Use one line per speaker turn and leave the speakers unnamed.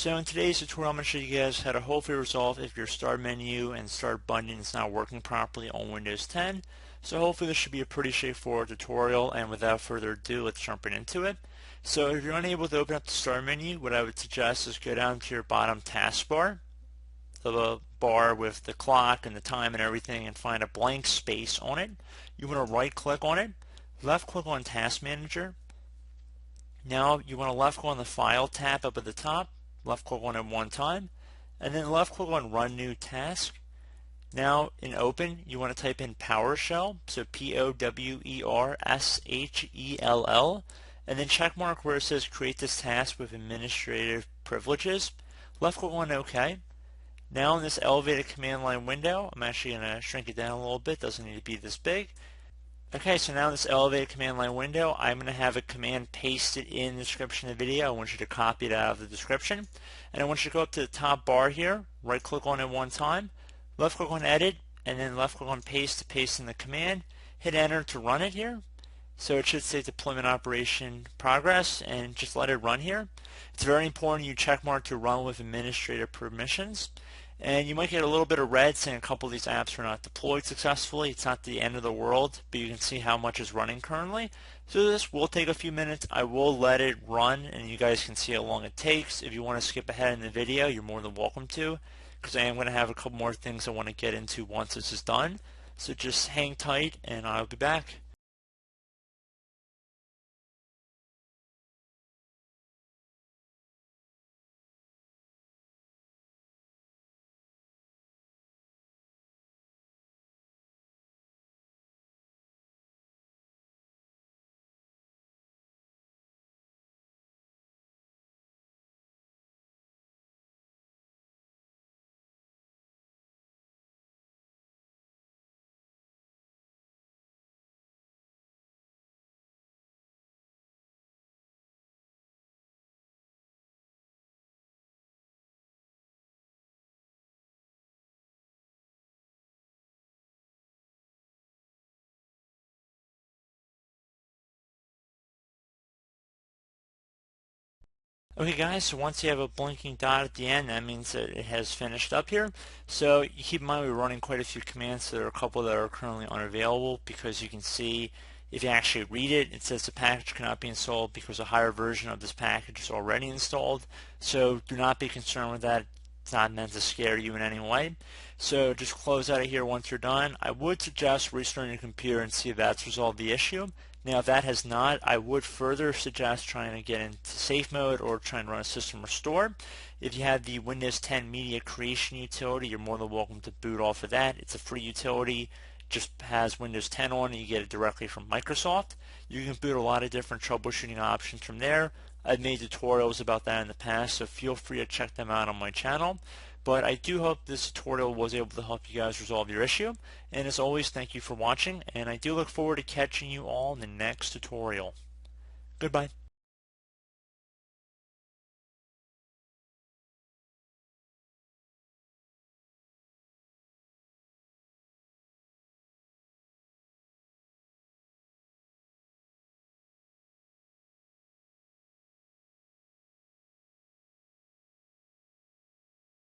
So in today's tutorial, I'm going to show you guys how to hopefully resolve if your start menu and start button is not working properly on Windows 10. So hopefully this should be a pretty straightforward tutorial, and without further ado, let's jump right into it. So if you're unable to open up the start menu, what I would suggest is go down to your bottom taskbar, the bar with the clock and the time and everything, and find a blank space on it. You want to right click on it, left click on Task Manager. Now you want to left click on the File tab up at the top, left click on it one time, and then left click on Run New Task. Now in Open, you want to type in PowerShell, so PowerShell, and then check mark where it says Create this task with administrative privileges. Left click on OK. Now in this elevated command line window, I'm actually going to shrink it down a little bit, doesn't need to be this big. Okay, so now in this elevated command line window, I'm going to have a command pasted in the description of the video. I want you to copy it out of the description. And I want you to go up to the top bar here, right click on it one time, left click on Edit, and then left click on Paste to paste in the command. Hit Enter to run it here. So it should say Deployment Operation Progress, and just let it run here. It's very important you check mark to run with administrative permissions. And you might get a little bit of red saying a couple of these apps are not deployed successfully. It's not the end of the world, but you can see how much is running currently. So this will take a few minutes. I will let it run, and you guys can see how long it takes. If you want to skip ahead in the video, you're more than welcome to, because I am going to have a couple more things I want to get into once this is done. So just hang tight, and I'll be back. Okay guys, so once you have a blinking dot at the end, that means that it has finished up here. So you keep in mind we're running quite a few commands, so there are a couple that are currently unavailable, because you can see if you actually read it, it says the package cannot be installed because a higher version of this package is already installed. So do not be concerned with that. It's not meant to scare you in any way. So just close out of here once you're done. I would suggest restarting your computer and see if that's resolved the issue. Now if that has not, I would further suggest trying to get into safe mode or trying to run a system restore. If you have the Windows 10 media creation utility, you're more than welcome to boot off of that. It's a free utility, just has Windows 10 on it. You get it directly from Microsoft. You can boot a lot of different troubleshooting options from there. I've made tutorials about that in the past, so feel free to check them out on my channel. But I do hope this tutorial was able to help you guys resolve your issue. And as always, thank you for watching, and I do look forward to catching you all in the next tutorial. Goodbye.